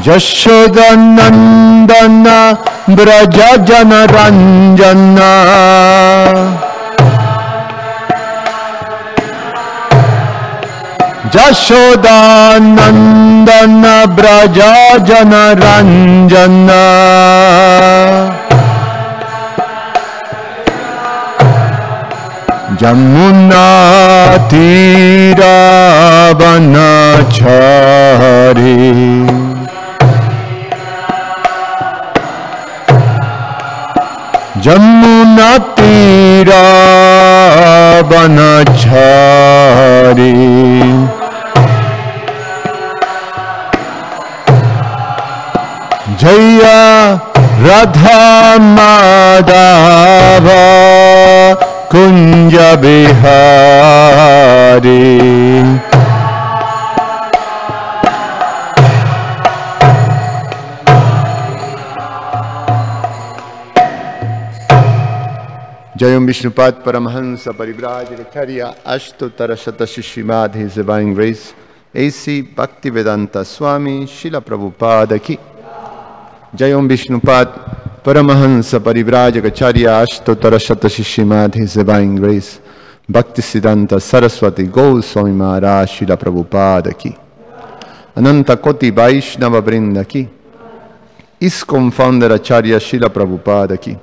Yashodanandana Brajajana Ranjana Yashodanandana Brajajana Ranjana Jamuna Tira Vanachari Jamuna Tira Vanachari Jaya Radha Madhava Kunja Bihari Jayam Vishnupad Paramahansa Parivrajacharya Ashtotara Shatashishimad His Divine Grace A.C. Bhaktivedanta Swami Srila Prabhupada Ki Jayam Vishnupad Paramahansa Parivrajacharya Ashtotara Shatashishimad His Divine Grace Bhaktisiddhanta Saraswati Goswami Maharaj Srila Prabhupada Ki Ananta Koti Vaishnava Vrinda Ki ISKCON Founder Acharya Srila Prabhupada Ki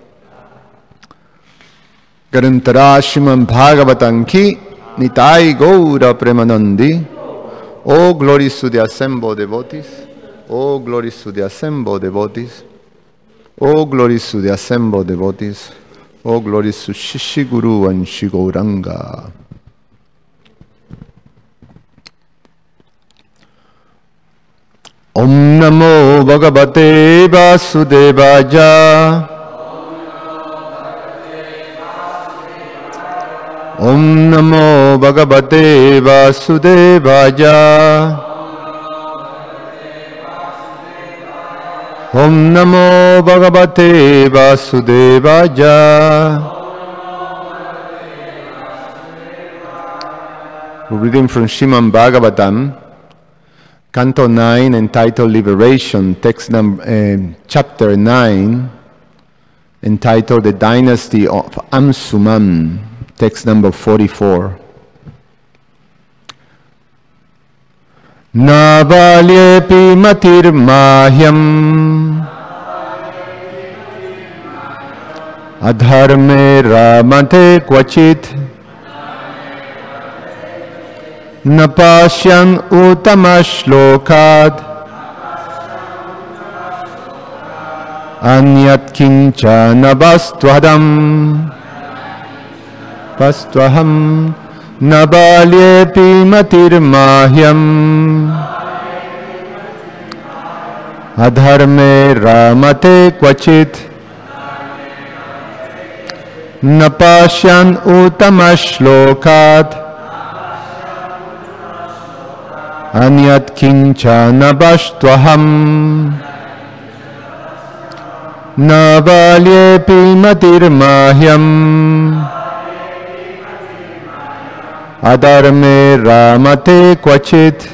Garantarashimam Bhagavatam Ki Nitai Gaura Premanandi. Oh, glories to the assembled devotees. Oh, glories to the assembled devotees. Oh, glories to the assembled devotees. Oh, glories to Shishi Guru and Shigauranga. Om Namo Bhagavate Vasudevaya. Om Namo Bhagavate Vasudevaya. Om Namo Bhagavate Vasudevaya. We're reading from Srimad Bhagavatam, Canto 9, entitled Liberation, text number, chapter 9, entitled The Dynasty of Amsuman. Text number 44. Navalyepi matir mahyam adharme ramate kvachit napashyan utamashlokat anyat kincha nabastvadam Pastvaham Nabalyepi Matir Mahyam Adharme Ramate Kvachit Napashyan Utamashlokat Anyat Kincha Nabashtvaham Nabalyepi Matir Mahyam Adharme Ramate Kvachit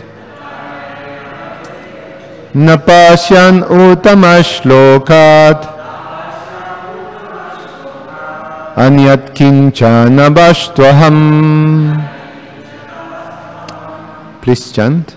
Napashyan Utamashlokat Anyat Kincha Nabashtvaham. Please chant.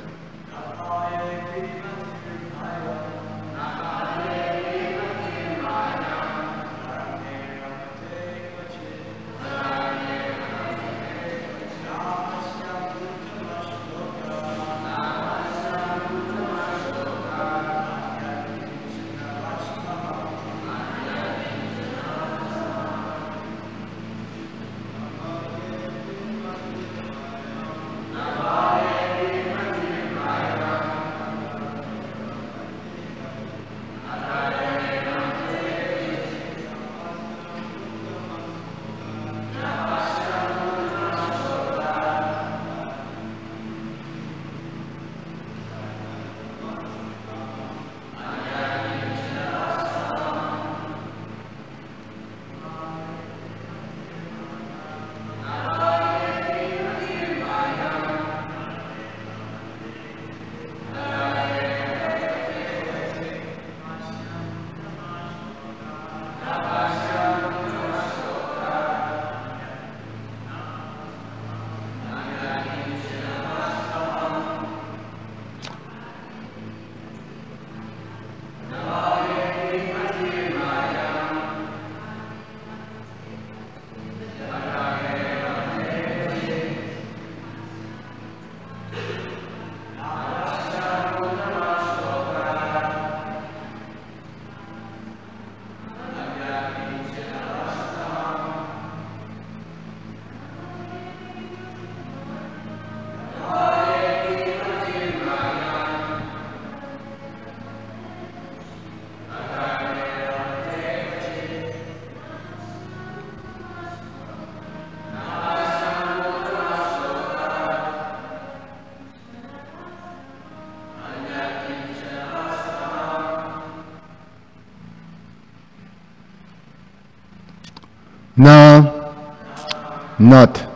not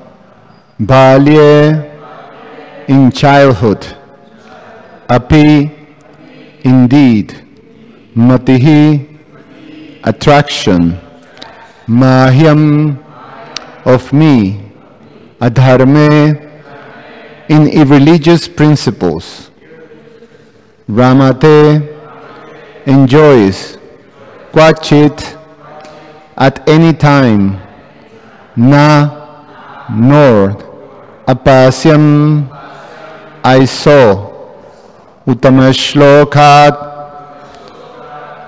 balye, in childhood, api, indeed, matihi, attraction, mahyam, of me, adharme, in irreligious principles, ramate, enjoys, quachit, at any time, na, nor, apasyam, I saw, utamashlokat,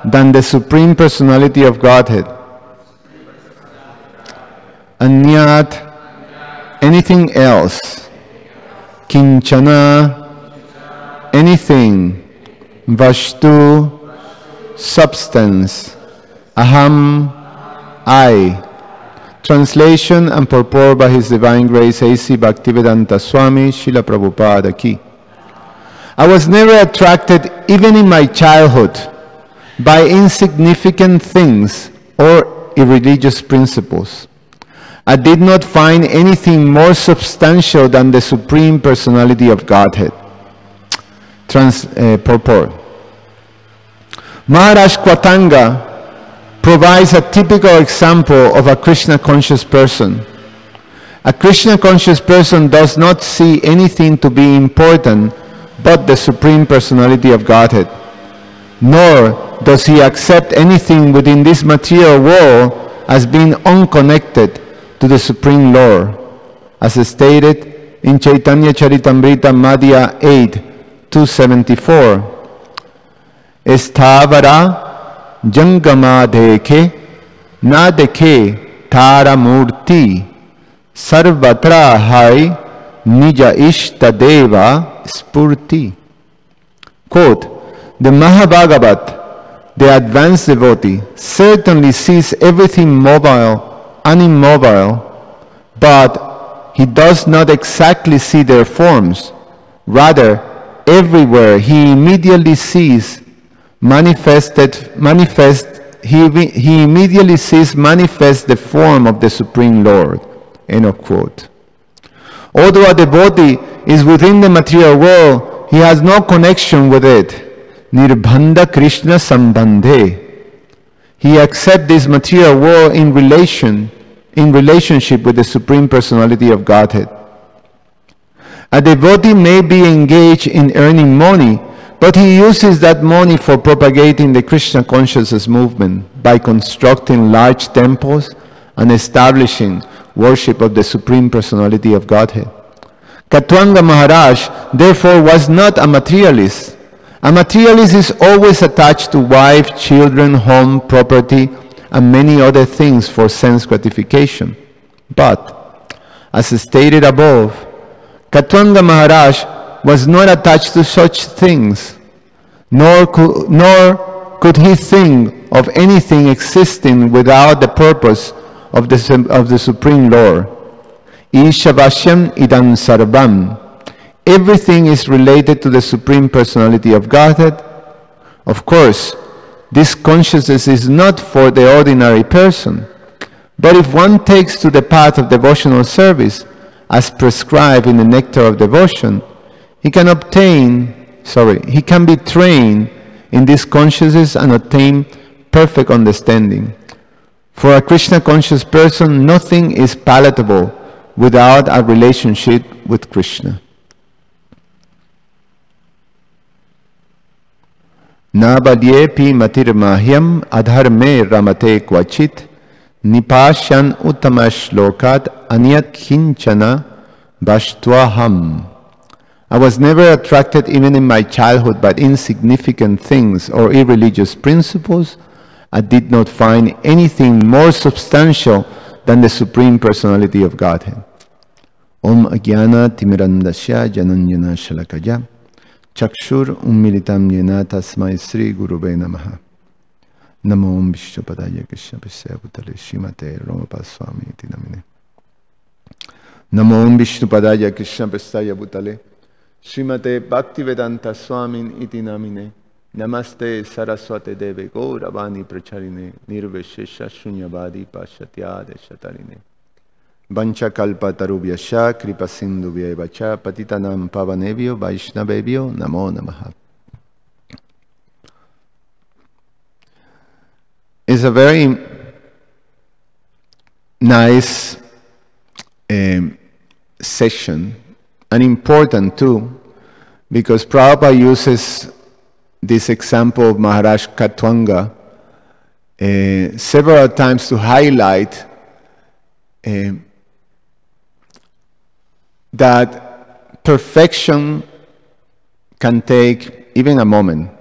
than the Supreme Personality of Godhead, anyat, anything else, kinchana, anything, vashtu, substance, aham, I. Translation and purport by His Divine Grace A.C. Bhaktivedanta Swami Srila Prabhupada Ki. I was never attracted, even in my childhood, by insignificant things or irreligious principles. I did not find anything more substantial than the Supreme Personality of Godhead. Purport. Maharaj Kwatanga provides a typical example of a Krishna-conscious person. A Krishna-conscious person does not see anything to be important but the Supreme Personality of Godhead, nor does he accept anything within this material world as being unconnected to the Supreme Lord, as stated in Chaitanya Charitamrita Madhya 8:274. Esthavara Jangama dekhe, na dekhe tara murti, sarvatra hai nija ishta deva spurti. Quote, the Mahabhagavat, the advanced devotee, certainly sees everything mobile and immobile, but he does not exactly see their forms. Rather, everywhere he immediately sees he immediately sees manifest the form of the Supreme Lord. End of quote. Although a devotee is within the material world, he has no connection with it. Nirbandha Krishna Sambandhe. He accepts this material world in relationship with the Supreme Personality of Godhead. A devotee may be engaged in earning money, but he uses that money for propagating the Krishna consciousness movement by constructing large temples and establishing worship of the Supreme Personality of Godhead. Katwanga Maharaj, therefore, was not a materialist. A materialist is always attached to wife, children, home, property, and many other things for sense gratification. But, as stated above, Katwanga Maharaj was not attached to such things, nor could he think of anything existing without the purpose of the Supreme Lord. Ishavashyam idam sarvam. Everything is related to the Supreme Personality of Godhead. Of course, this consciousness is not for the ordinary person, but if one takes to the path of devotional service, as prescribed in the Nectar of Devotion, he can be trained in this consciousness and attain perfect understanding. For a Krishna-conscious person, nothing is palatable without a relationship with Krishna. Na balyepi matirmahyam adharme ramate kvachit nipashyan utamashlokat anyat kinchana bhashtvaham. I was never attracted even in my childhood by insignificant things or irreligious principles. I did not find anything more substantial than the Supreme Personality of Godhead. Om Agyana Timirandasya Jananjana Shalakaya Chakshur Ummilitam Yena Tasmai Sri Gurube Namaha. Namo Om Vishnupadaya Krishna Pisaya Bhutale Srimate Ramapaswami Iti Namine. Namo Om Vishnupadaya Krishna Pisaya Bhutale Srimate Bhaktivedanta Swamin Iti Namine. Namaste Saraswate Deve Gauravani Pracharine Nirveshesha Shunyavadi Pashatyade Shatarine Vanchakalpatarubhyascha kripasindubhyacha patitanam pavanebhyo vaishnavebhyo namo namaha. It's a very nice session, and important too, because Prabhupada uses this example of Maharaj Katwanga several times to highlight that perfection can take even a moment.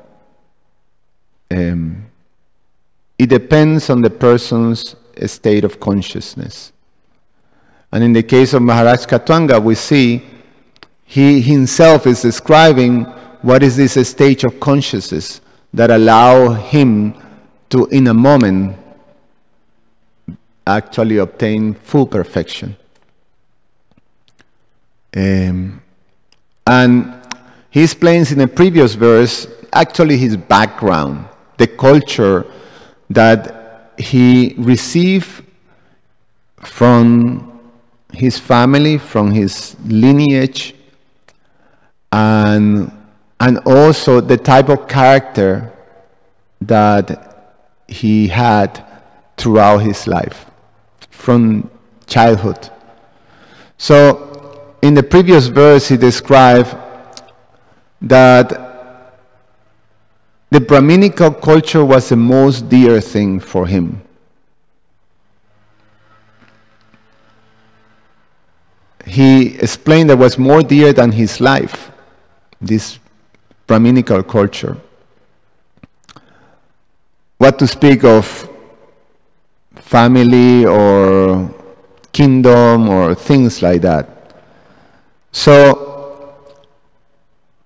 It depends on the person's state of consciousness. And in the case of Maharaj Katwanga, we see he himself is describing what is this stage of consciousness that allow him to, in a moment, actually obtain full perfection. And he explains in a previous verse, actually his background, the culture that he received from his family, from his lineage, and also the type of character that he had throughout his life, from childhood. So, in the previous verse, he described that the Brahminical culture was the most dear thing for him. He explained that was more dear than his life, this Brahminical culture. What to speak of family or kingdom or things like that. So,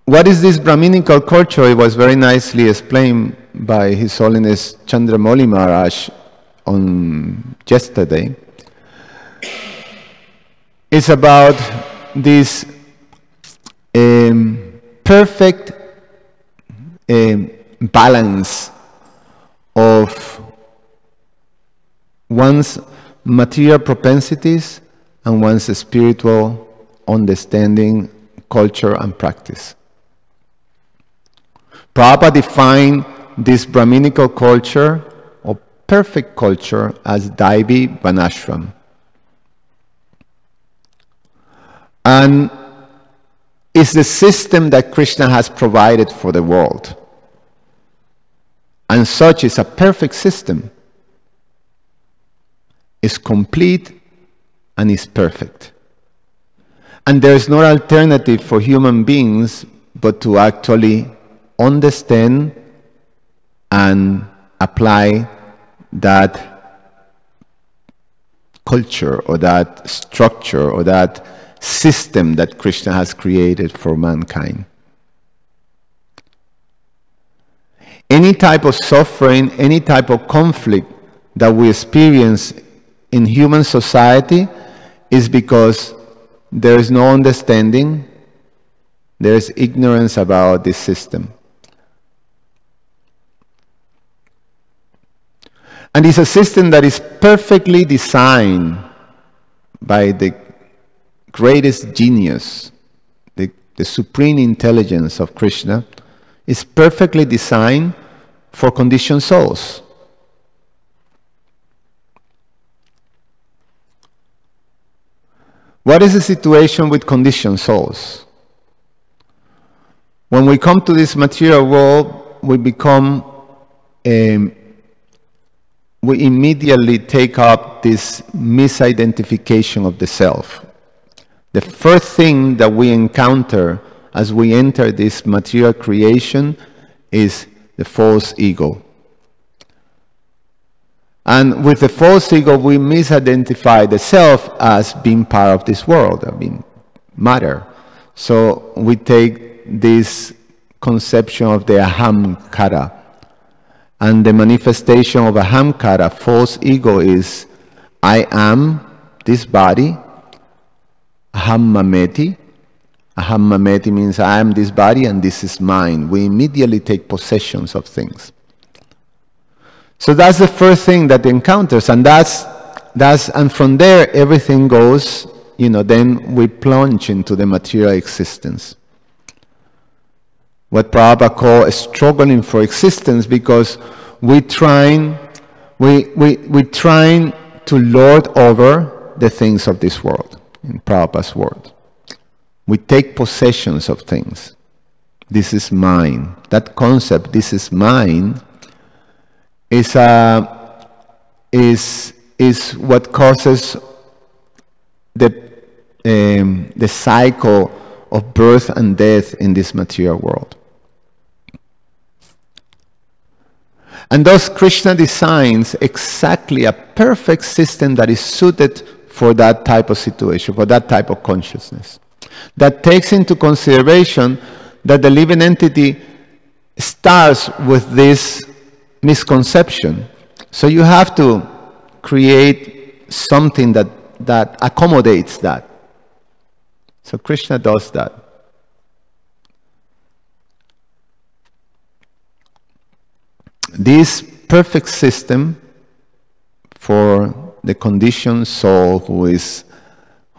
what is this Brahminical culture? It was very nicely explained by His Holiness Chandramauli Maharaj on yesterday. It's about this perfect balance of one's material propensities and one's spiritual understanding, culture, and practice. Prabhupada defined this Brahminical culture, or perfect culture, as Daivi Vanashram. And it's the system that Krishna has provided for the world. And such is a perfect system. It's complete and it's perfect. And there is no alternative for human beings but to actually understand and apply that culture or that structure or that system that Krishna has created for mankind. Any type of suffering, any type of conflict that we experience in human society is because there is no understanding, there is ignorance about this system. And it's a system that is perfectly designed by the greatest genius, the supreme intelligence of Krishna, is perfectly designed for conditioned souls. What is the situation with conditioned souls? When we come to this material world, we immediately take up this misidentification of the self. The first thing that we encounter as we enter this material creation is the false ego. And with the false ego, we misidentify the self as being part of this world, matter. So we take this conception of the ahamkara. And the manifestation of ahamkara, false ego, is I am this body, ahammameti. Ahammameti means I am this body and this is mine. We immediately take possession of things. So that's the first thing that encounters, and that's and from there everything goes, then we plunge into the material existence. What Prabhupada calls struggling for existence, because we're trying to lord over the things of this world, in Prabhupada's word. We take possessions of things. This is mine. That concept, this is mine, is what causes the cycle of birth and death in this material world. And thus Krishna designs exactly a perfect system that is suited for that type of situation, for that type of consciousness, that takes into consideration that the living entity starts with this misconception. So you have to create something that accommodates that. So Krishna does that. This perfect system for the conditioned soul who is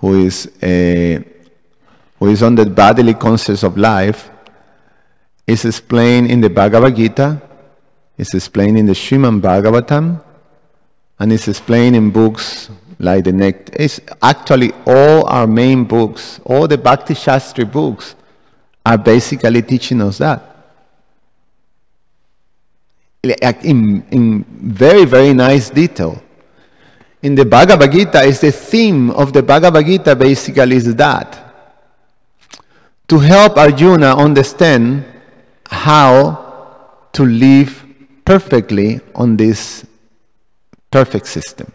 on the bodily concepts of life is explained in the Bhagavad Gita, is explained in the Srimad Bhagavatam, and is explained in books like the Nectar. It's actually all our main books, all the Bhakti Shastri books are basically teaching us that. In very, very nice detail. In the Bhagavad Gita, is the theme of the Bhagavad Gita basically is that. To help Arjuna understand how to live perfectly on this perfect system.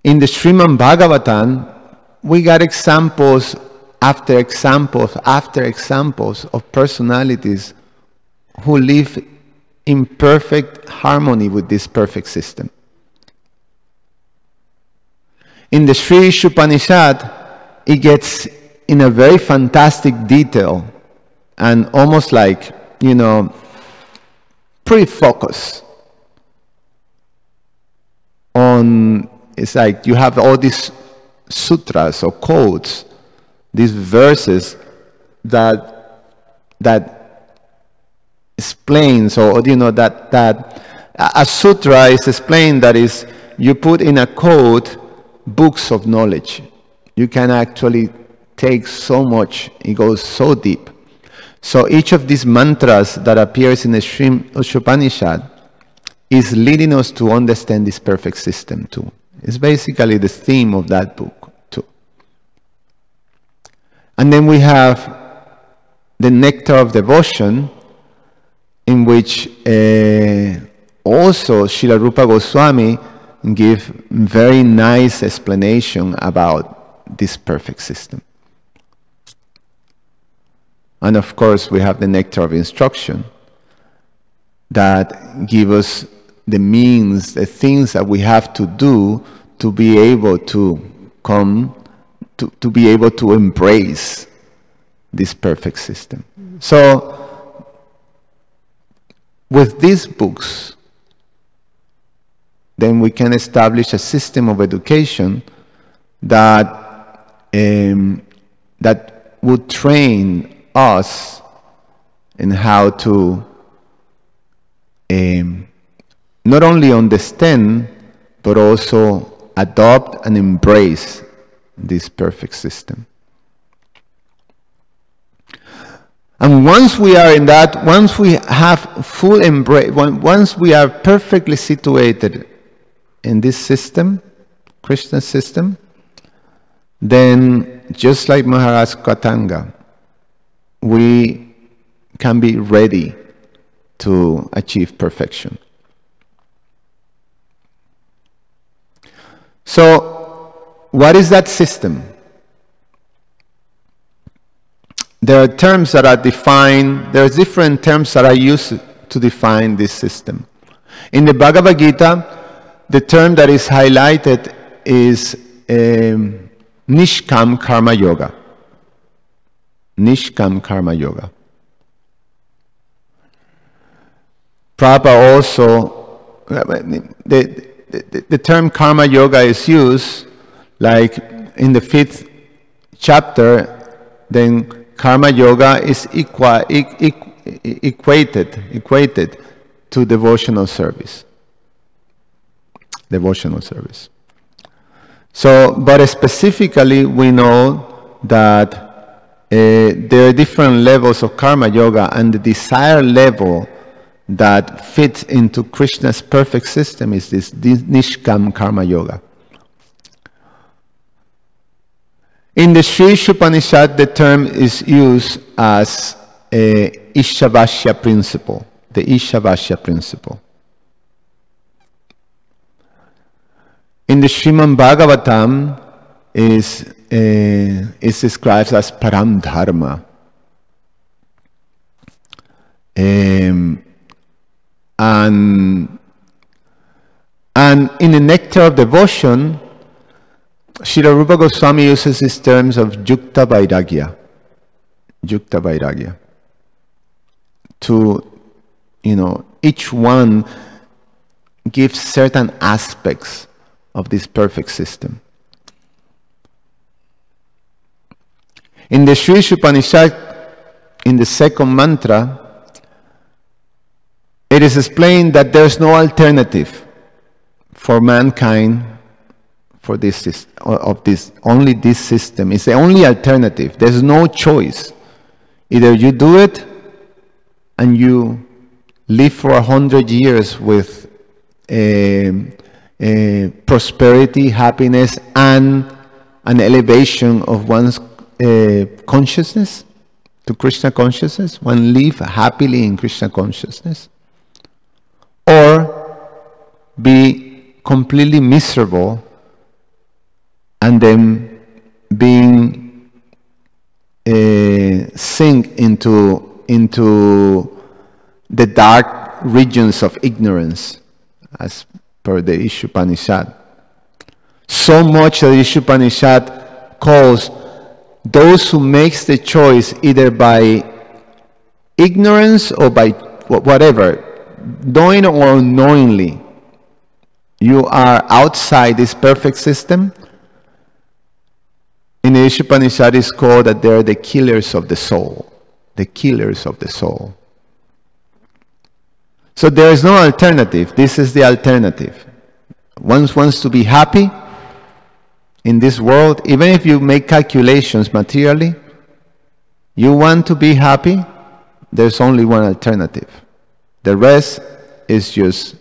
In the Srimad Bhagavatam, we got examples after examples after examples of personalities who live in perfect harmony with this perfect system. In the Sri Upanishad, it gets in a very fantastic detail and almost like, pretty focused on, it's like you have all these sutras or codes, these verses that explains, or that a sutra is explained, that is, you put in a code books of knowledge. You can actually take so much, it goes so deep. So each of these mantras that appears in the Sri Upanishad is leading us to understand this perfect system too. It's basically the theme of that book too. And then we have the Nectar of Devotion, in which also Srila Rupa Goswami give very nice explanation about this perfect system. And of course we have the Nectar of Instruction that give us the means, the things that we have to do to be able to come, to be able to embrace this perfect system. So with these books, then we can establish a system of education that would train us in how to not only understand, but also adopt and embrace this perfect system. And once we are in that, once we have full embrace, once we are perfectly situated in this system, Krishna's system, then just like Maharaj Katanga, we can be ready to achieve perfection. So, what is that system? There are terms that are defined, there are different terms that are used to define this system. In the Bhagavad Gita, the term that is highlighted is Nishkam Karma Yoga. Nishkam Karma Yoga. Prabhupada also, the term karma yoga is used, like in the 5th chapter, then karma yoga is equated to devotional service. Devotional service. So, but specifically, we know that there are different levels of karma yoga, and the desired level that fits into Krishna's perfect system is this Nishkam karma yoga. In the Sri Upanishad, the term is used as a Ishavasya principle, the Ishavasya principle. In the Srimad Bhagavatam is described as Param Dharma. And in the Nectar of Devotion, Srila Rupa Goswami uses these terms of Yukta Vairagya. Yukta Vairagya. To, each one gives certain aspects of this perfect system. In the Sri Upanishad, in the second mantra, it is explained that there is no alternative for mankind for this only this system. It's the only alternative. There's no choice. Either you do it and you live for 100 years with prosperity, happiness, and an elevation of one's consciousness to Krishna consciousness. One live happily in Krishna consciousness. Or be completely miserable and then being sink into the dark regions of ignorance, as per the Ishopanishad. So much that the Ishopanishad calls those who makes the choice either by ignorance or by whatever, knowing or unknowingly, you are outside this perfect system. In the Ishopanishad is called that they are the killers of the soul. The killers of the soul. So there is no alternative. This is the alternative. One wants to be happy in this world, even if you make calculations materially, you want to be happy, there's only one alternative. The rest is just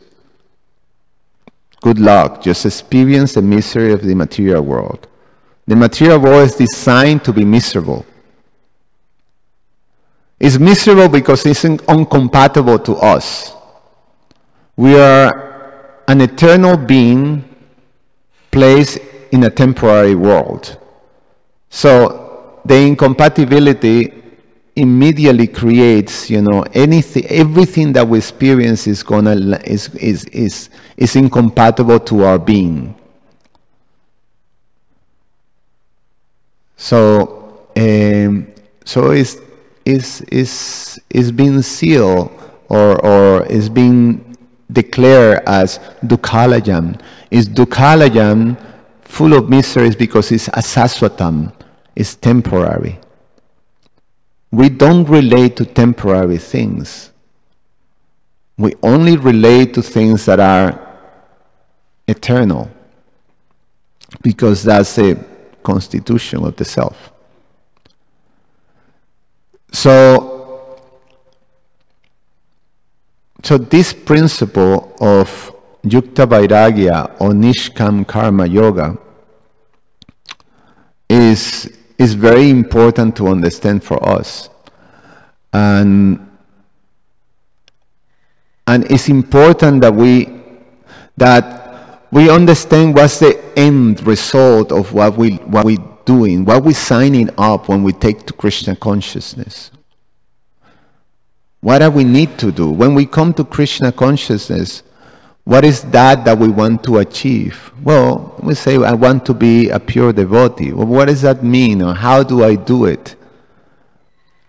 good luck. Just experience the misery of the material world. The material world is designed to be miserable. It's miserable because it's incompatible to us. We are an eternal being placed in a temporary world. So the incompatibility immediately creates, everything that we experience is incompatible to our being. So it's been sealed or is being declared as Dukhalayam. Is Dukhalayam full of miseries because it's asaswatam, it's temporary. We don't relate to temporary things. We only relate to things that are eternal, because that's the constitution of the self. So this principle of Yukta Vairagya or Nishkam Karma Yoga is very important to understand for us. And it's important that we understand what's the end result of what we're doing, what we're signing up when we take to Krishna consciousness. What do we need to do? When we come to Krishna consciousness, what is that we want to achieve? Well, we say, I want to be a pure devotee. Well, what does that mean? Or how do I do it?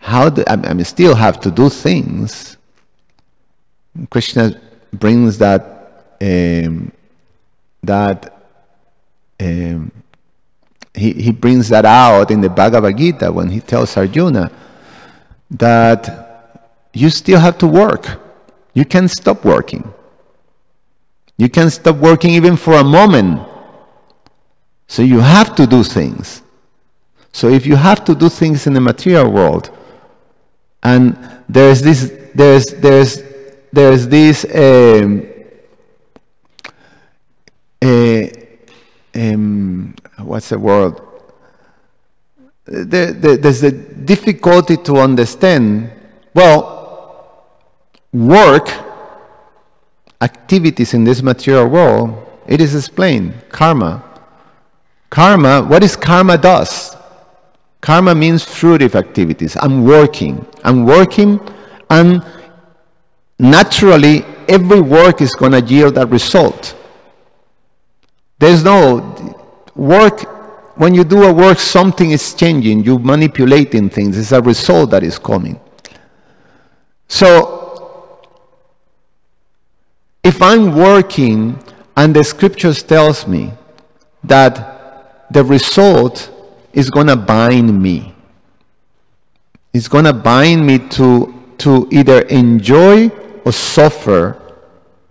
I still have to do things. Krishna brings that he brings that out in the Bhagavad Gita when he tells Arjuna that you still have to work. You can't stop working. You can't stop working even for a moment. So you have to do things. So if you have to do things in the material world, and there's this what's the word? There's a difficulty to understand. Well, work, activities in this material world, it is explained. Karma. Karma, what is karma does? Karma means fruitive activities. I'm working, and naturally, every work is going to yield a result. There's no work. When you do a work, something is changing. You're manipulating things. It's a result that is coming. So, if I'm working and the scriptures tells me that the result is going to bind me. It's going to bind me to either enjoy or suffer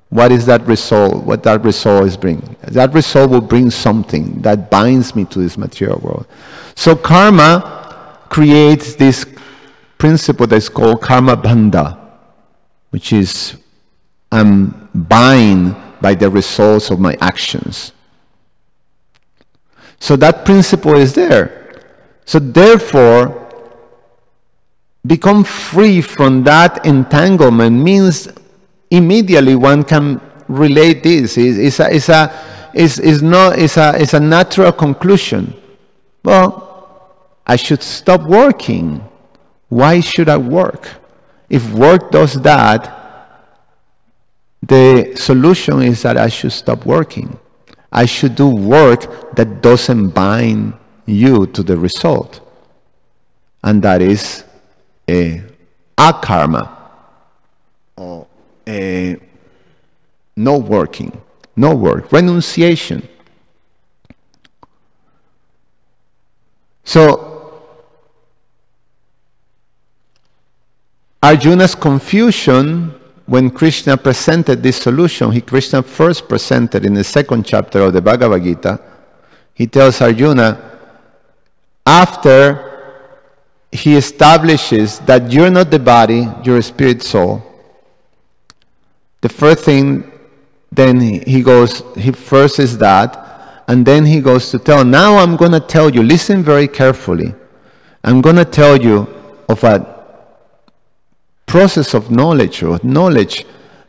what is that result, what that result is bringing. That result will bring something that binds me to this material world. So karma creates this principle that's called karma bandha, which is I'm bound by the results of my actions. So that principle is there. So therefore, become free from that entanglement means immediately one can relate this. It's a natural conclusion. Well, I should stop working. Why should I work? If work does that, the solution is that I should stop working. I should do work that doesn't bind you to the result. And that is akarma, or no working, no work, renunciation. So, Arjuna's confusion when Krishna presented this solution, Krishna first presented in the second chapter of the Bhagavad Gita, he tells Arjuna, after he establishes that you're not the body, you're a spirit soul, the first thing, then he first is that, and then he goes to tell, now I'm going to tell you, listen very carefully, I'm going to tell you of a process of knowledge,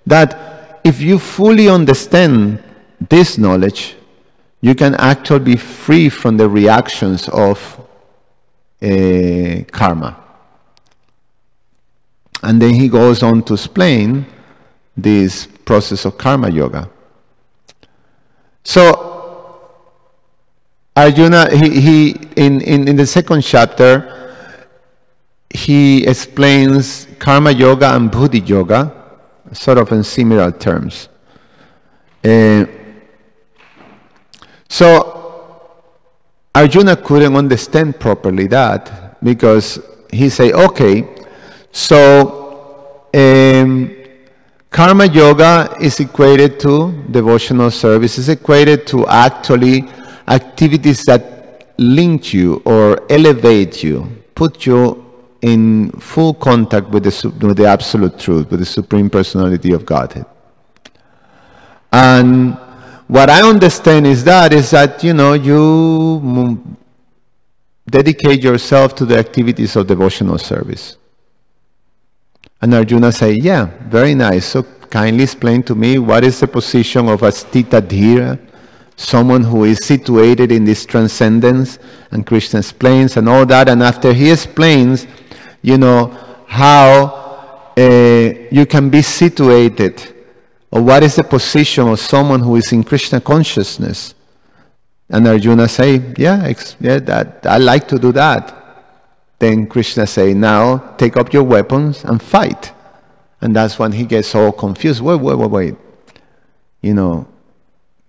that if you fully understand this knowledge, you can actually be free from the reactions of karma. And then he goes on to explain this process of karma yoga. So Arjuna, he in the second chapter, he explains karma yoga and buddhi yoga, sort of in similar terms. So Arjuna couldn't understand properly that, because he said, okay, so karma yoga is equated to devotional service, is equated to actually activities that link you or elevate you, put you in full contact with the absolute truth, with the Supreme Personality of Godhead. And what I understand is that you dedicate yourself to the activities of devotional service. And Arjuna say, yeah, very nice. So kindly explain to me what is the position of a stita dhira, someone who is situated in this transcendence. And Krishna explains and all that. And after he explains, how you can be situated, or what is the position of someone who is in Krishna consciousness. And Arjuna say, yeah, that I like to do that. Then Krishna say, now take up your weapons and fight. And that's when he gets all confused. Wait.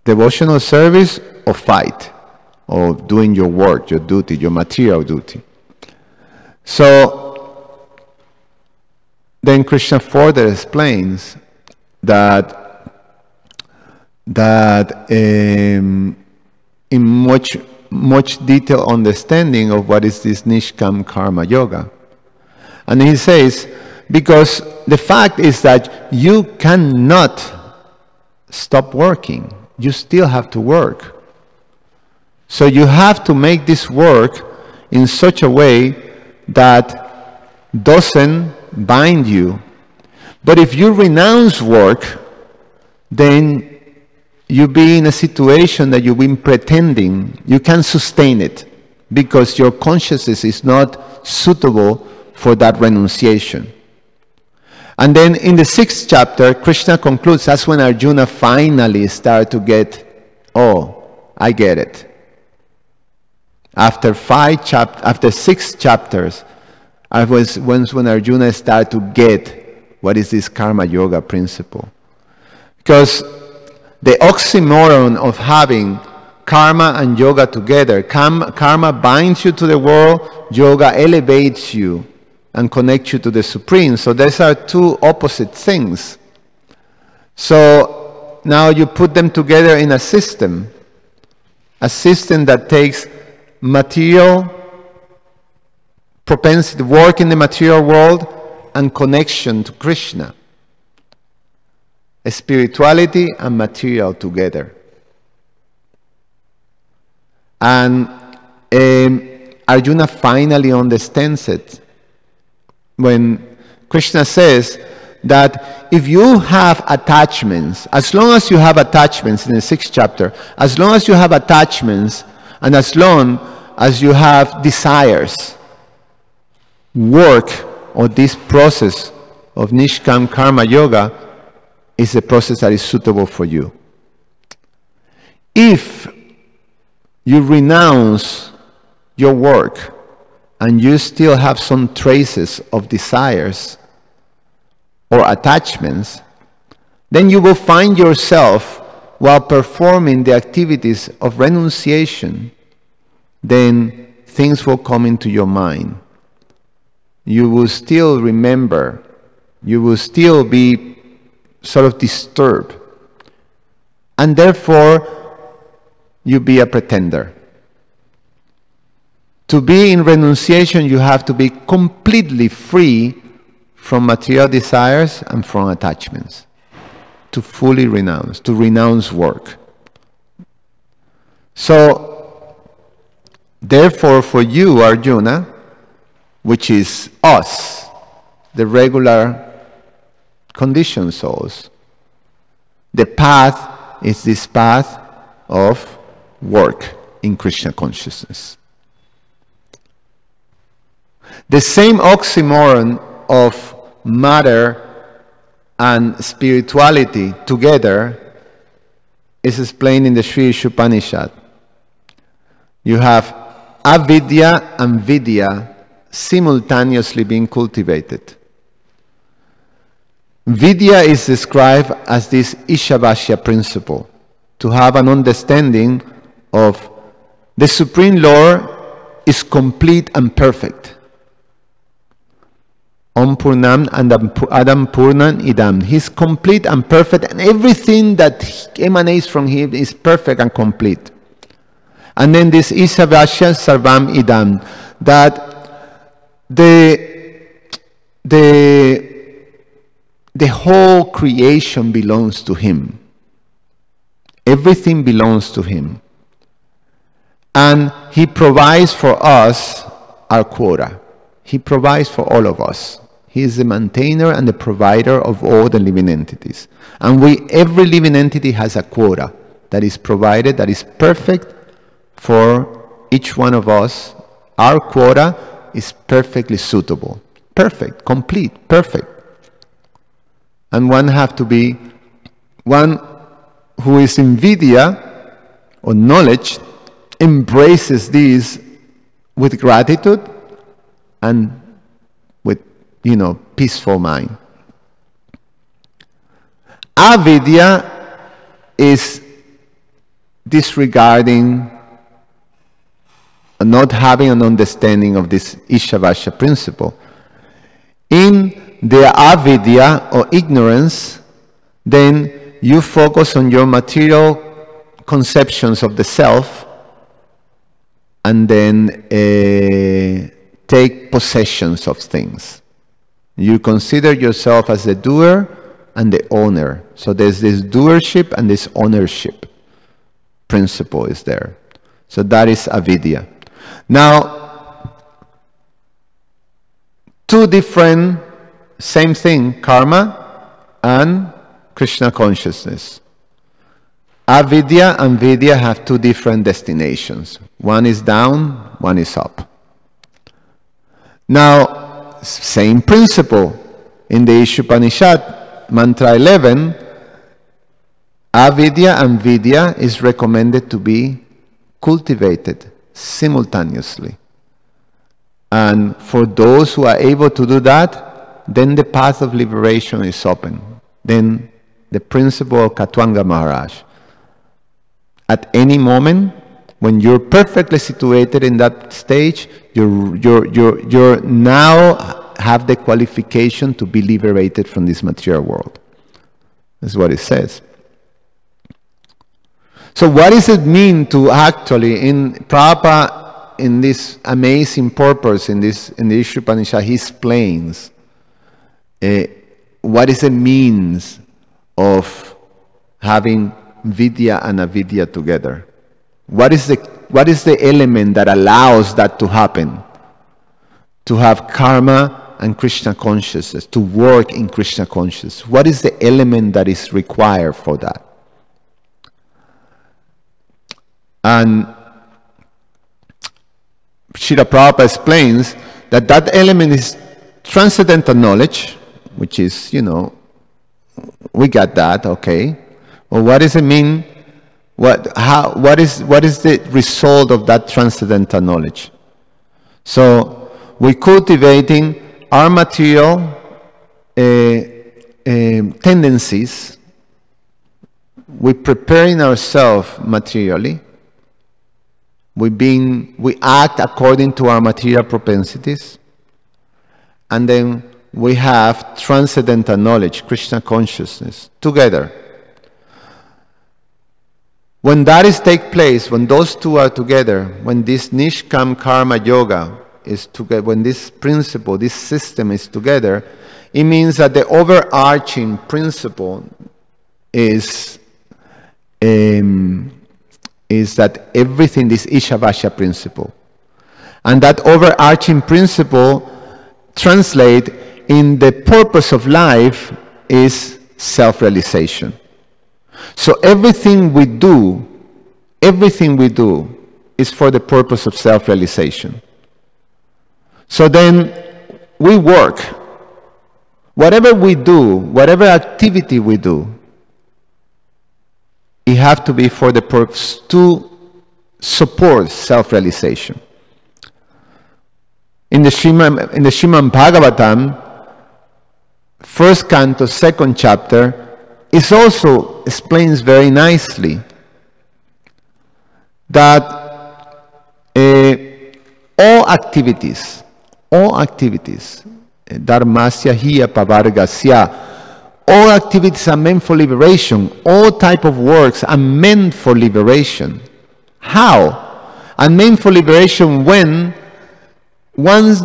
Devotional service or fight? Or doing your work, your duty, your material duty. So then Krishna further explains that in much detailed understanding of what is this Nishkam Karma Yoga. And he says, because the fact is that you cannot stop working. You still have to work. So you have to make this work in such a way that doesn't bind you. But if you renounce work, then you be in a situation that you've been pretending. You can't sustain it because your consciousness is not suitable for that renunciation. And then in the 6th chapter, Krishna concludes, that's when Arjuna finally started to get, oh, I get it. After 6 chapters, when Arjuna started to get what is this karma yoga principle. Because the oxymoron of having karma and yoga together, karma binds you to the world, yoga elevates you and connects you to the Supreme. So these are two opposite things. So now you put them together in a system that takes material propensity, work in the material world, and connection to Krishna. Spirituality and material together. And Arjuna finally understands it when Krishna says that if you have attachments, as long as you have attachments in the 6th chapter, as long as you have attachments and as long as you have desires, work or this process of Nishkam Karma Yoga is a process that is suitable for you. If you renounce your work and you still have some traces of desires or attachments, then you will find yourself while performing the activities of renunciation, then things will come into your mind. You will still remember, you will still be sort of disturbed, and therefore you be a pretender. To be in renunciation, you have to be completely free from material desires and from attachments. To fully renounce, to renounce work. So, therefore for you, Arjuna, which is us, the regular conditioned souls, the path is this path of work in Krishna consciousness. The same oxymoron of matter and spirituality together is explained in the Sri Ishopanishad. You have avidya and vidya simultaneously being cultivated. Vidya is described as this Ishavasya principle, to have an understanding of the Supreme Lord is complete and perfect. Om Purnam and Adam Purnan Idam. He's complete and perfect, and everything that emanates from him is perfect and complete. And then this Ishavasya Sarvam Idam, that the whole creation belongs to him. Everything belongs to him. And he provides for us our quota. He provides for all of us. He is the maintainer and the provider of all the living entities. And every living entity has a quota that is provided, that is perfect for each one of us. Our quota is perfectly suitable. Perfect, complete, perfect. And one have to be one who is in vidya or knowledge, embraces these with gratitude and with, peaceful mind. Avidya is disregarding, not having an understanding of this Ishavasya principle. In the avidya or ignorance, then you focus on your material conceptions of the self and then take possessions of things. You consider yourself as the doer and the owner. So there's this doership and this ownership principle is there. So that is avidya. Now, two different, same thing, karma and Krishna consciousness. Avidya and vidya have two different destinations. One is down, one is up. Now, same principle. In the Ishopanishad, Mantra 11, avidya and vidya is recommended to be cultivated simultaneously. And for those who are able to do that, then the path of liberation is open. Then the principle of Katwanga Maharaj. At any moment, when you're perfectly situated in that stage, you're now have the qualification to be liberated from this material world. That's what it says. So what does it mean to actually, in Prabhupada, in this amazing purpose, in the Ishopanishad, he explains what is the means of having vidya and avidya together. What is the element that allows that to happen? To have karma and Krishna consciousness, to work in Krishna consciousness. What is the element that is required for that? And Srila Prabhupada explains that that element is transcendental knowledge, which is, we got that, okay. Well, what does it mean? What is the result of that transcendental knowledge? So we're cultivating our material tendencies. We're preparing ourselves materially. We act according to our material propensities. And then we have transcendental knowledge, Krishna consciousness, together. When that is take place, when those two are together, when this Nishkam Karma Yoga is together, when this principle, this system is together, it means that the overarching principle is that everything, this Ishavasya principle. And that overarching principle translate in the purpose of life is self-realization. So everything we do is for the purpose of self-realization. So then we work. Whatever we do, whatever activity we do, it has to be for the purpose to support self-realization. In the Srimad Bhagavatam, first canto, second chapter, it also explains very nicely that all activities, dharmasya hiya pavargasya, all activities are meant for liberation. All type of works are meant for liberation. How? Are meant for liberation when one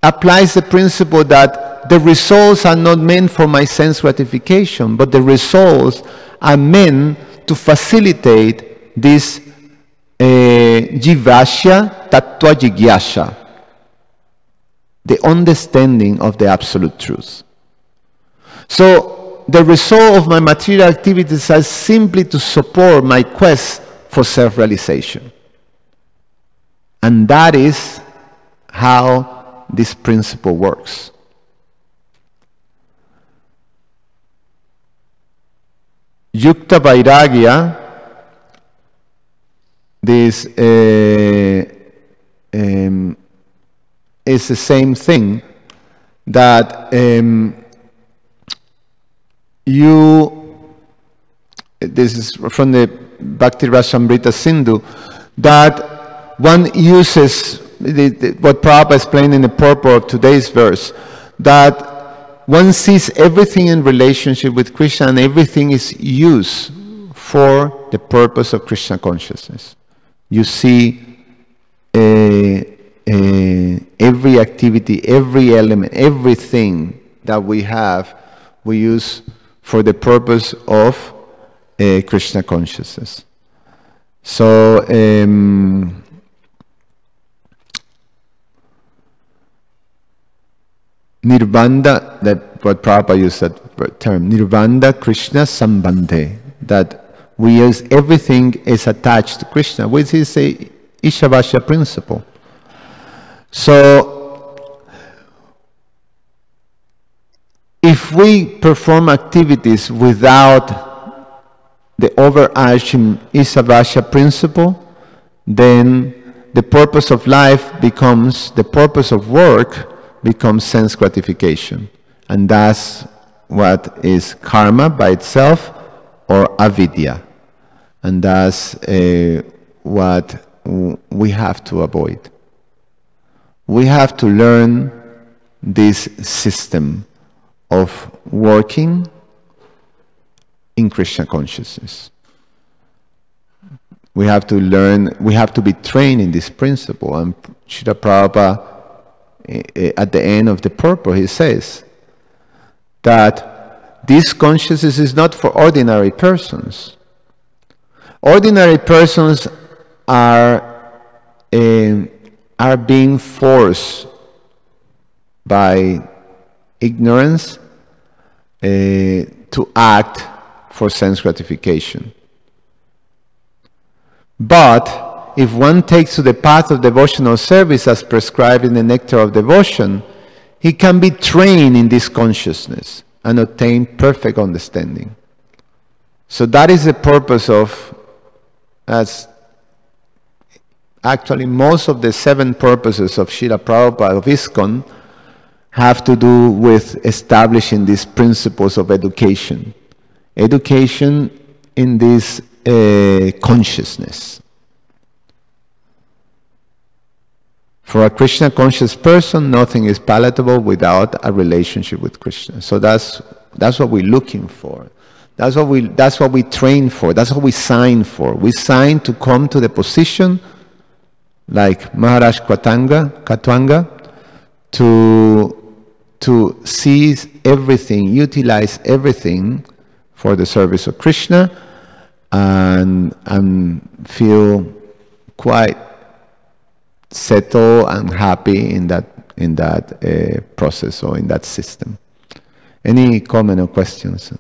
applies the principle that the results are not meant for my sense gratification, but the results are meant to facilitate this jivasya tattva jigyasha, the understanding of the absolute truth. So the result of my material activities are simply to support my quest for self-realization. And that is how this principle works. Yukta Vairagya, this is the same thing that this is from the Bhakti Rasamrita Sindhu, that one uses what Prabhupada explained in the purport of today's verse, that one sees everything in relationship with Krishna and everything is used for the purpose of Krishna consciousness. You see every activity, every element, everything that we have, we use for the purpose of Krishna consciousness. So, Nirvanda, that what Prabhupada used that term, Nirvanda Krishna Sambandhe, that we use everything is attached to Krishna, which is a Ishavasya principle. So, if we perform activities without the overarching Ishavasya principle, then the purpose of life becomes, the purpose of work becomes sense gratification. And that's what is karma by itself, or avidya. And that's what we have to avoid. We have to learn this system of working in Krishna consciousness. We have to learn, we have to be trained in this principle. And Srila Prabhupada, at the end of the purport, he says that this consciousness is not for ordinary persons. Ordinary persons are being forced by ignorance to act for sense gratification. But if one takes to the path of devotional service as prescribed in the Nectar of Devotion, he can be trained in this consciousness and obtain perfect understanding. So that is the purpose of, as actually most of the 7 purposes of Srila Prabhupada, of ISKCON, have to do with establishing these principles of education. Education in this consciousness. For a Krishna conscious person, nothing is palatable without a relationship with Krishna. So that's what we're looking for. That's what we train for. That's what we sign for. We sign to come to the position, like Maharaj Katwanga, to seize everything, utilize everything for the service of Krishna, and feel quite settled and happy in that process or in that system. Any comment or questions?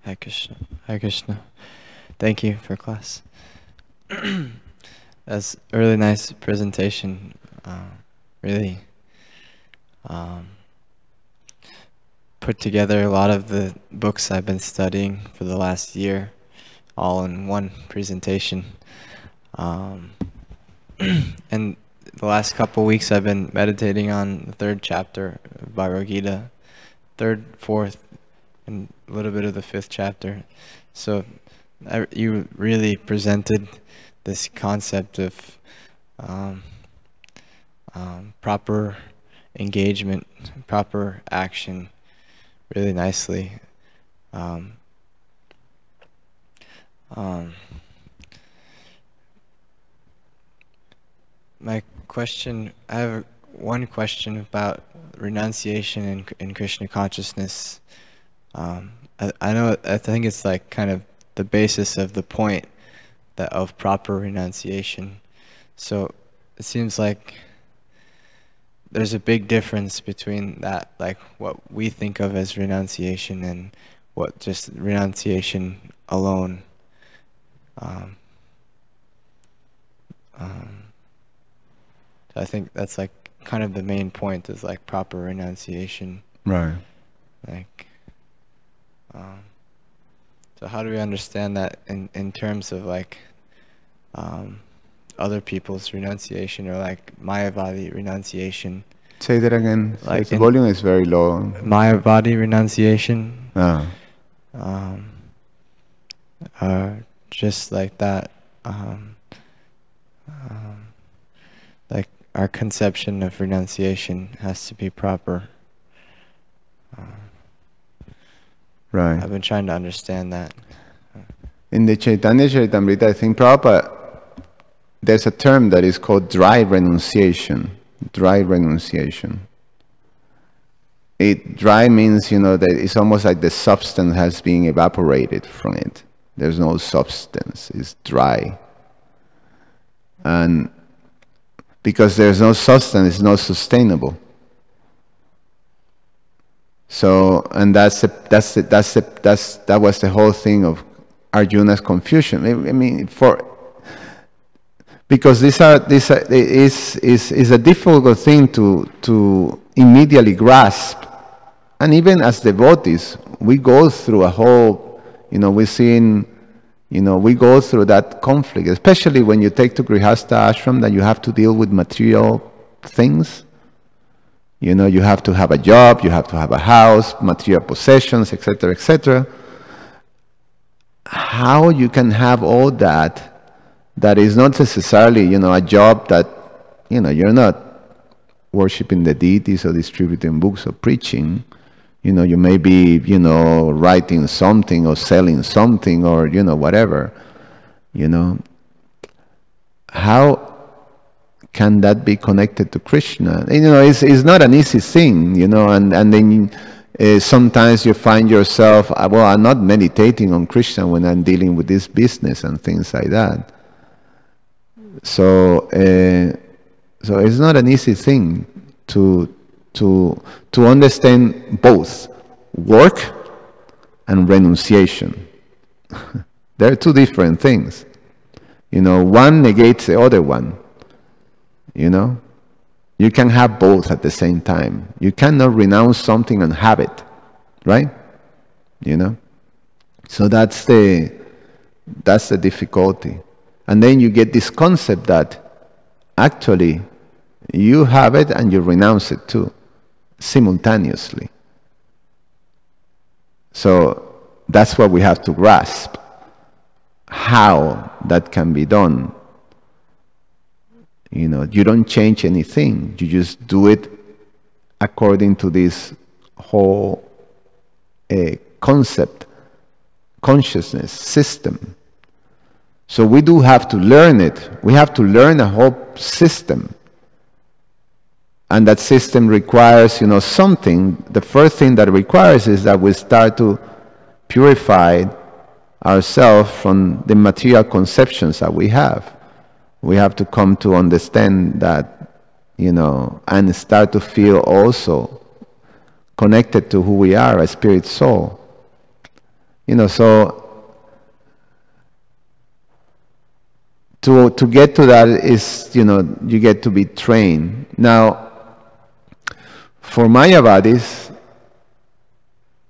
Hare Krishna. Hare Krishna. Thank you for class. That's a really nice presentation. Really put together a lot of the books I've been studying for the last year, all in one presentation. And the last couple weeks I've been meditating on the 3rd chapter of Bhagavad Gita, 3rd, 4th, and a little bit of the 5th chapter. So you really presented this concept of proper engagement, proper action really nicely. My question, I have one question about renunciation in Krishna consciousness. I think it's like kind of the basis of the point of proper renunciation. So it seems like there's a big difference between that, like what we think of as renunciation and what just renunciation alone. I think that's like kind of the main point, is like proper renunciation. Right. Like, so how do we understand that in terms of like other people's renunciation, or like Mayavadi renunciation? Say that again. Like The volume is very low. Mayavadi renunciation. Ah. Just like that. Like our conception of renunciation has to be proper. Right. I've been trying to understand that. In the Chaitanya Charitamrita, I think Prabhupada, there's a term that is called dry renunciation. Dry renunciation. Dry means, that it's almost like the substance has been evaporated from it. There's no substance. It's dry. And because there's no substance, it's not sustainable. So, and that was the whole thing of Arjuna's confusion. I mean, because this is a difficult thing to immediately grasp, and even as devotees, we go through a whole, we go through that conflict, especially when you take to Grihastha ashram, that you have to deal with material things. You have to have a job, you have to have a house, material possessions, etc., etc. How you can have all that is not necessarily, a job that, you're not worshipping the deities or distributing books or preaching. You may be, writing something or selling something or, whatever. How can that be connected to Krishna? It's not an easy thing, and then sometimes you find yourself, I'm not meditating on Krishna when I'm dealing with this business and things like that. So it's not an easy thing to understand both work and renunciation. They're two different things. One negates the other one. You can have both at the same time. You cannot renounce something and have it, right? So that's the difficulty. And then you get this concept that actually you have it and you renounce it too, simultaneously. So that's what we have to grasp, how that can be done. You don't change anything. You just do it according to this whole concept, consciousness, system. So we do have to learn it. We have to learn a whole system. And that system requires, something. The first thing that it requires is that we start to purify ourselves from the material conceptions that we have. We have to come to understand that, and start to feel also connected to who we are, a spirit soul. So to get to that is, you get to be trained. Now, for Mayavadis,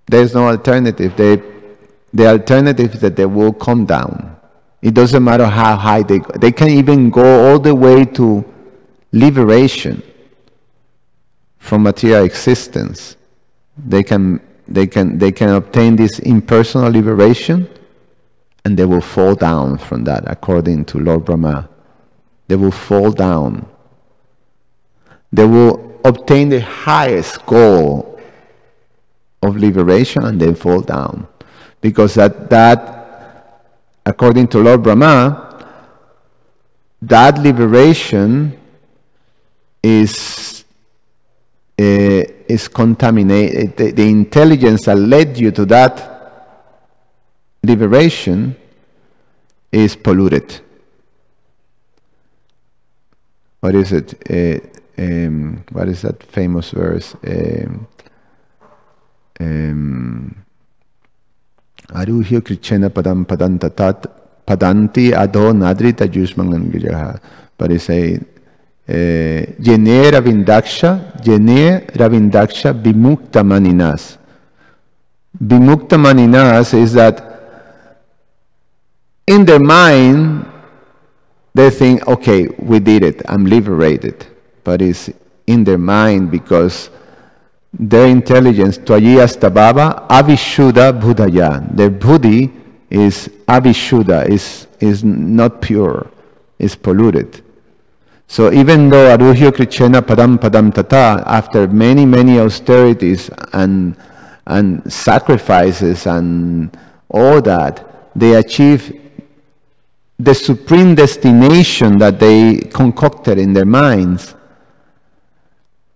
there's no alternative. The alternative is that they will come down. It doesn't matter how high they go. They can even go all the way to liberation from material existence. They can obtain this impersonal liberation, and they will fall down from that, according to Lord Brahma. They will fall down. They will obtain the highest goal of liberation and then fall down. Because that according to Lord Brahma, that liberation is contaminated. The intelligence that led you to that liberation is polluted. What is it? What is that famous verse? Aruhya krichena padam padantatat padanti ado nadrita yusmangan vijaha. But it say jene ravindaksha bimukta maninas Vimukta maninas is that in their mind, they think, okay, we did it, I'm liberated. But it's in their mind because their intelligence, Tvayiyasta Baba, Avishuddha Buddhaya. Their buddhi is Avishuddha, is not pure, is polluted. So even though Aruhya Krichena Padam Padam Tata, after many, many austerities and sacrifices and all that, they achieve the supreme destination that they concocted in their minds.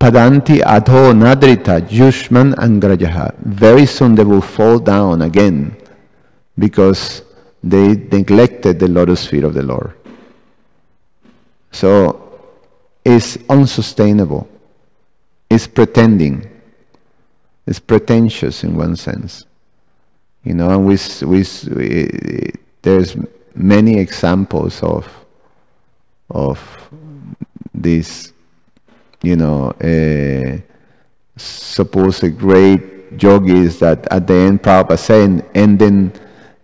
Padanti adho nadrita yushman angrajaha. Very soon they will fall down again because they neglected the lotus feet of the Lord. So it's unsustainable. It's pretending. It's pretentious in one sense. You know, and there's many examples of these, you know, supposed great yogis that at the end Prabhupada said, and then,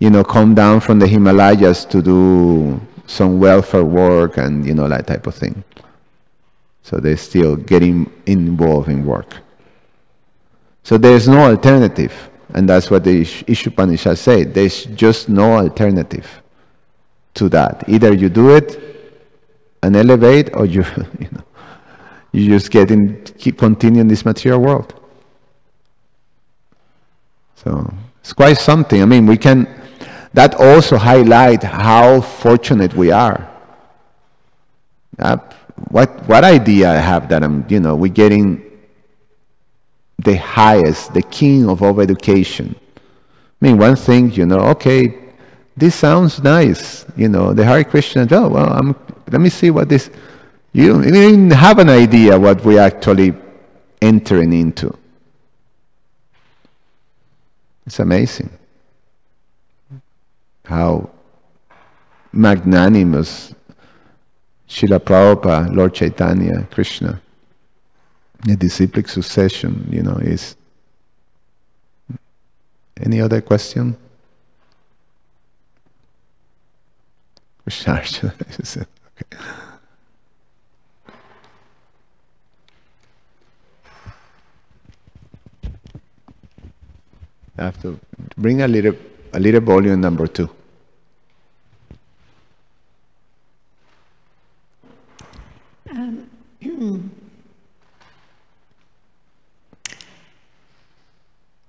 you know, come down from the Himalayas to do some welfare work and, you know, that type of thing. So they're still getting involved in work. So there's no alternative. And that's what the Ishopanishad say. There's just no alternative to that. Either you do it and elevate, or you just keep continuing this material world. So it's quite something. I mean, that also highlight how fortunate we are. What idea I have that we're getting the highest, the king of all education. I mean, one thing, okay, this sounds nice, the Hare Krishna, let me see what this, you don't even have an idea what we're actually entering into. It's amazing how magnanimous Srila Prabhupada, Lord Chaitanya, Krishna, the disciplic succession, is. Any other question? Krishna. Okay. I have to bring a little volume number 2.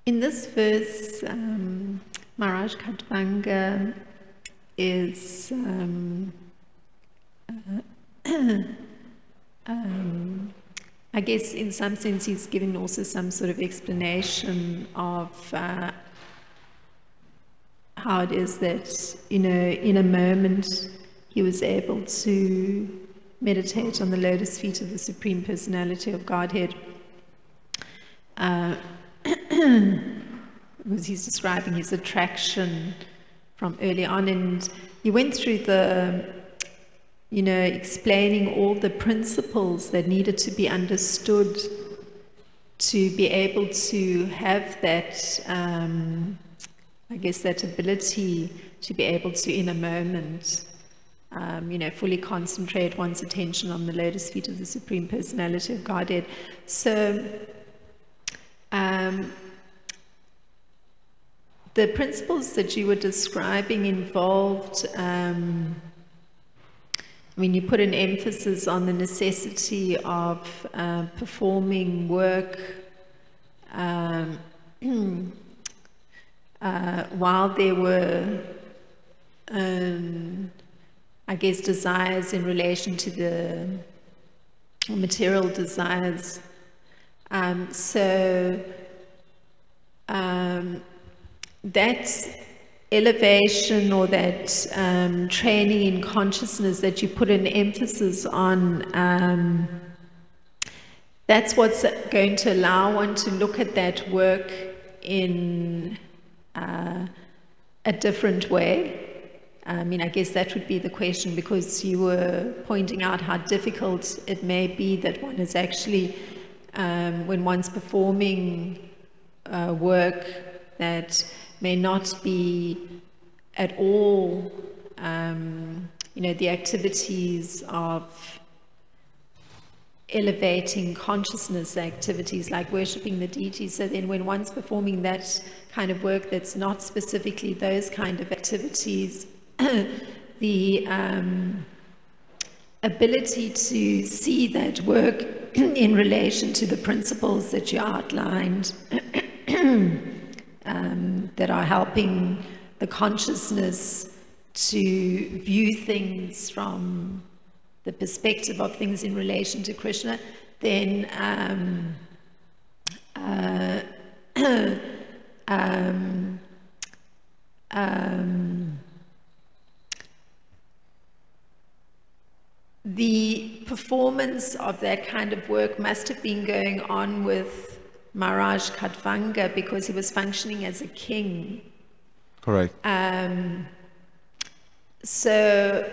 In this verse, Maharaj Khatvanga is I guess in some sense he's giving also some sort of explanation of how it is that, in a moment he was able to meditate on the lotus feet of the Supreme Personality of Godhead. Because he's describing his attraction from early on, and he went through the, explaining all the principles that needed to be understood to be able to have that, I guess, that ability to be able to, in a moment, fully concentrate one's attention on the lotus feet of the Supreme Personality of Godhead. So, the principles that you were describing involved, you put an emphasis on the necessity of performing work while there were, I guess, desires in relation to the material desires. That elevation or that training in consciousness that you put an emphasis on, that's what's going to allow one to look at that work in a different way. I guess that would be the question, because you were pointing out how difficult it may be that one is actually, when one's performing work that may not be at all, the activities of elevating consciousness, activities like worshipping the deities. So then when one's performing that kind of work that's not specifically those kind of activities, the ability to see that work in relation to the principles that you outlined that are helping the consciousness to view things from the perspective of things in relation to Krishna, then the performance of that kind of work must have been going on with Maharaj Khatvanga because he was functioning as a king. Correct. So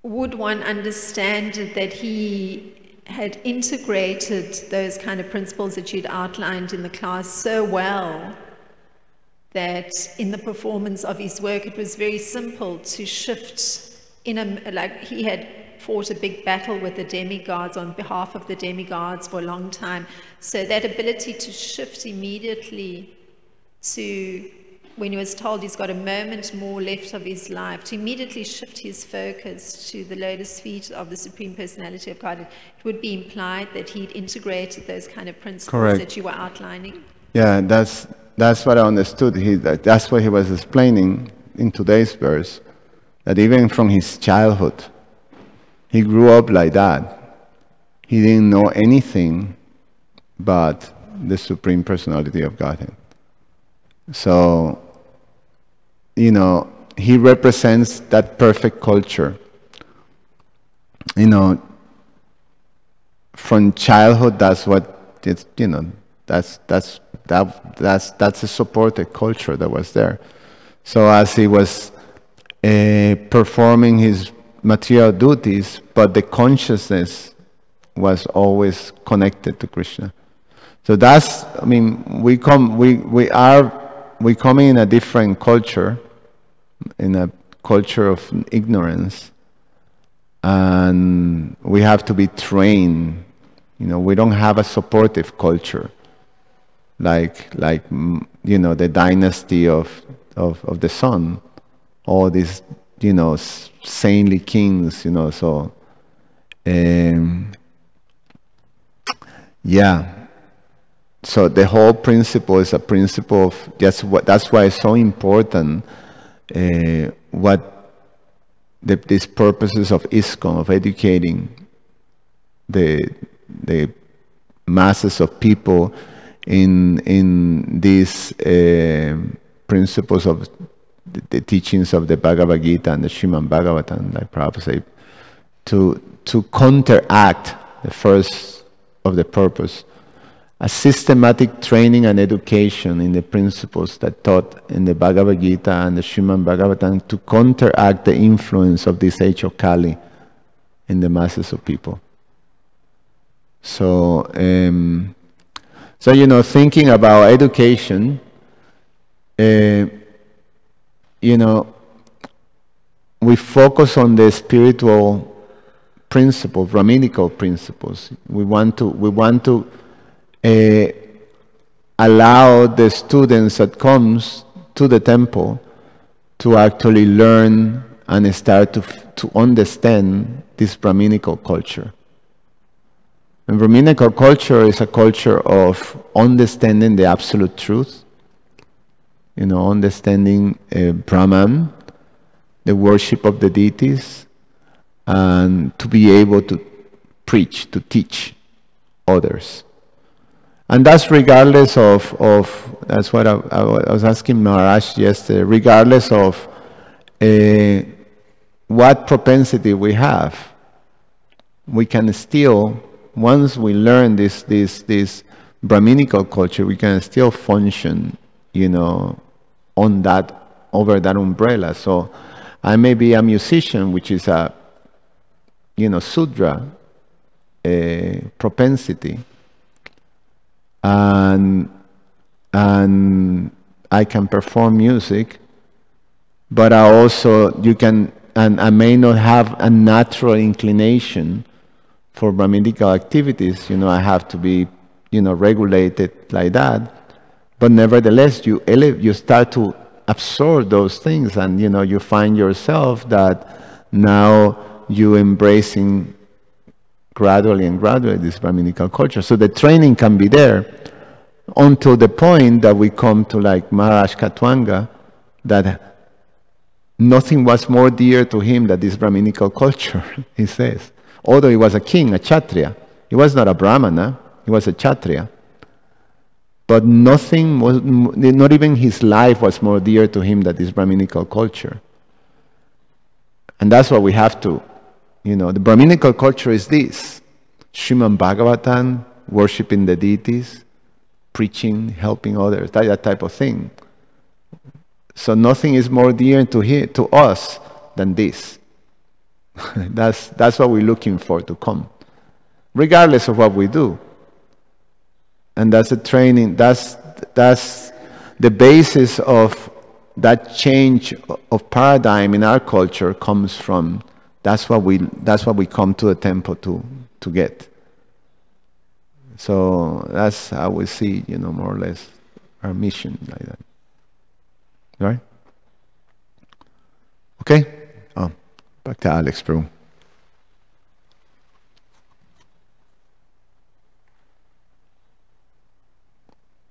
would one understand that he had integrated those kind of principles that you'd outlined in the class so well that in the performance of his work it was very simple to shift like he had fought a big battle with the demigods on behalf of the demigods for a long time. So that ability to shift immediately to, when he was told he's got a moment more left of his life, to immediately shift his focus to the lotus feet of the Supreme Personality of God, it would be implied that he'd integrated those kind of principles. Correct. That you were outlining. Yeah, that's what I understood. That's what he was explaining in today's verse, that even from his childhood, he grew up like that. He didn't know anything but the Supreme Personality of Godhead. So, he represents that perfect culture. From childhood, that's what it's, that's a supported culture that was there. So as he was performing his material duties, but the consciousness was always connected to Krishna. So that's, we come in a different culture, in a culture of ignorance, and we have to be trained. We don't have a supportive culture like the dynasty of the sun, all these saintly kings, so yeah. So the whole principle is a principle of that's why it's so important what these purposes of ISKCON, of educating the masses of people in these principles of the teachings of the Bhagavad Gita and the Srimad Bhagavatam, like Prabhu said, to counteract the first of the purpose, a systematic training and education in the principles that taught in the Bhagavad Gita and the Srimad Bhagavatam, to counteract the influence of this age of Kali in the masses of people. So, thinking about education, we focus on the spiritual principles, Brahminical principles. We want to allow the students that comes to the temple to actually learn and start to understand this Brahminical culture. And Brahminical culture is a culture of understanding the absolute truth, understanding Brahman, the worship of the deities, and to be able to preach, to teach others. And that's regardless of that's what I was asking Maharaj yesterday, regardless of what propensity we have, we can still, once we learn this Brahminical culture, we can still function, on that, over that umbrella. So I may be a musician, which is a, Sudra propensity. And and I can perform music, but I may not have a natural inclination for Brahminical activities. I have to be, regulated like that. But nevertheless, you start to absorb those things, and you find yourself that now you embracing gradually this Brahminical culture. So the training can be there until the point that we come to like Maharaj Katwanga, that nothing was more dear to him than this Brahminical culture, he says. Although he was a king, a Kshatriya. He was not a Brahmana, he was a Kshatriya. But nothing was, not even his life was more dear to him than this Brahminical culture. And that's what we have to, the Brahminical culture is this: Srimad Bhagavatam, worshipping the deities, preaching, helping others, that type of thing. So nothing is more dear to us than this. That's what we're looking for to come, regardless of what we do. And that's the training. That's the basis of that change of paradigm in our culture comes from. That's what we come to the temple to get. So that's how we see, more or less our mission like that. Right? Okay? Back to Alex, Prabhu.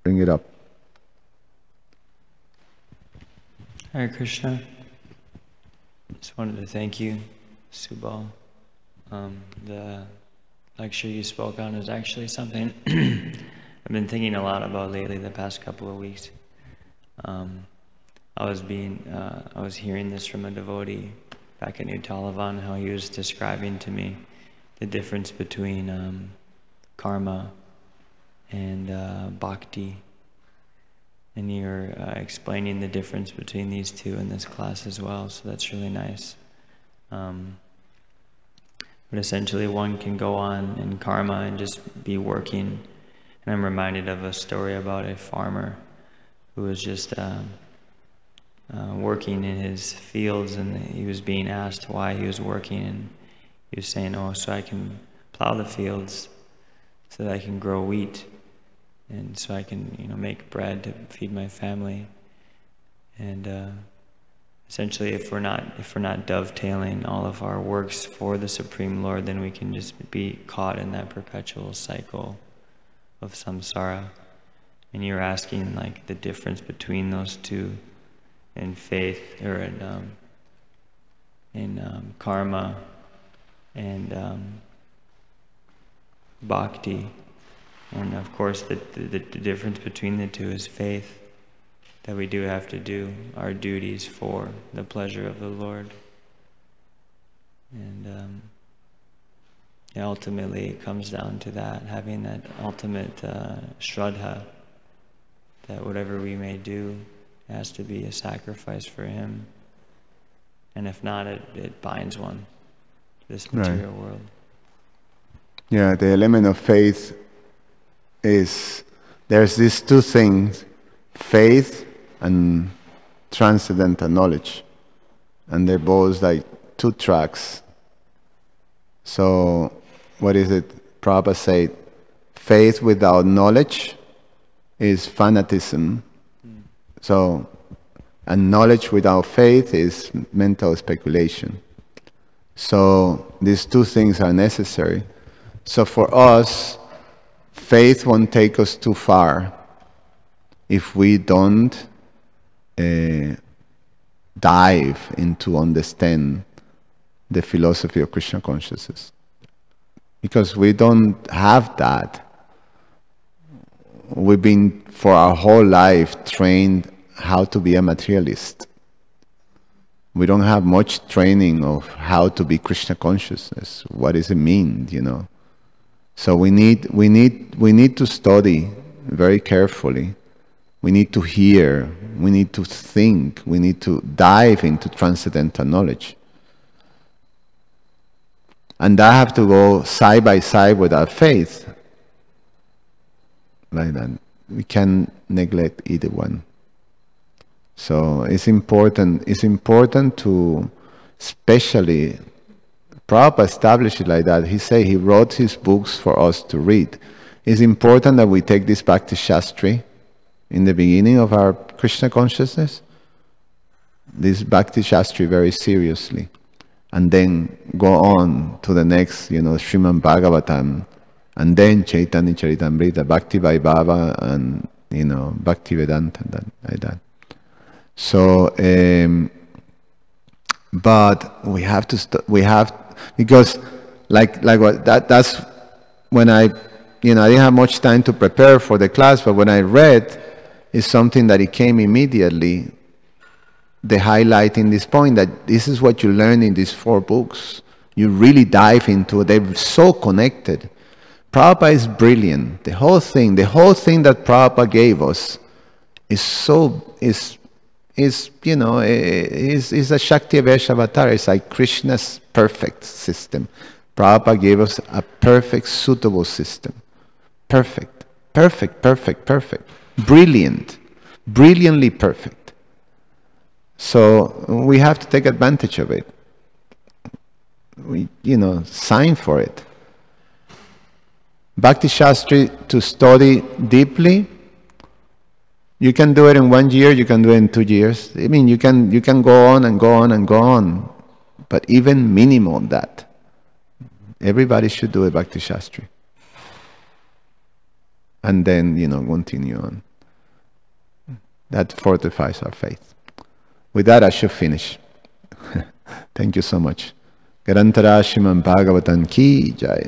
Bring it up. Hare Krishna. Just wanted to thank you, Subal. The lecture you spoke on is actually something I've been thinking a lot about lately, the past couple of weeks. I was hearing this from a devotee back in New Talavan, how he was describing to me the difference between karma and bhakti. And you're explaining the difference between these two in this class as well, so that's really nice. But essentially one can go on in karma and just be working. And I'm reminded of a story about a farmer who was just working in his fields, and he was being asked why he was working, and he was saying, so I can plow the fields so that I can grow wheat, and so I can make bread to feed my family. And essentially if we're not dovetailing all of our works for the Supreme Lord, then we can just be caught in that perpetual cycle of samsara. And you're asking like the difference between those two in faith, or in karma and bhakti. And of course the difference between the two is faith, that we do have to do our duties for the pleasure of the Lord. And ultimately it comes down to that, having that ultimate shraddha, that whatever we may do has to be a sacrifice for Him. And if not, it binds one to this material world. Yeah, the element of faith is, there's these two things, faith and transcendental knowledge. And they're both like two tracks. So, what is it? Prabhupada said, faith without knowledge is fanaticism. So, and knowledge without faith is mental speculation. So, these two things are necessary. So for us, faith won't take us too far if we don't dive into understand the philosophy of Krishna consciousness. Because we don't have that. We've been for our whole life trained how to be a materialist. We don't have much training of how to be Krishna consciousness. What does it mean, So we need to study very carefully. We need to hear. We need to think. We need to dive into transcendental knowledge. And that have to go side by side with our faith. Like that. we can't neglect either one. So it's important to, especially, Prabhupada established it like that. He said he wrote his books for us to read. It's important that we take this Bhakti Shastri in the beginning of our Krishna consciousness, this Bhakti Shastri very seriously, and then go on to the next, Srimad Bhagavatam, and then Chaitanya Charitamrita, Bhakti Vaibhava, and Bhakti Vedanta, like that. So, but we have to because that's when I didn't have much time to prepare for the class, but when I read, it's something that it came immediately, the highlighting this point that this is what you learn in these 4 books. You really dive into it. They're so connected. Prabhupada is brilliant. The whole thing that Prabhupada gave us is a Shakti Avesha avatar. It's like Krishna's perfect system. Prabhupada gave us a perfect, suitable system. Perfect. Brilliant. Brilliantly perfect. So we have to take advantage of it. We, sign for it. Bhakti Shastri, to study deeply, you can do it in 1 year, you can do it in 2 years. I mean, you can go on and go on and go on. But even minimum that, everybody should do a Bhakti Shastri. And then, continue on. That fortifies our faith. With that, I should finish. Thank you so much. Garantara Shriman Bhagavatam ki jai.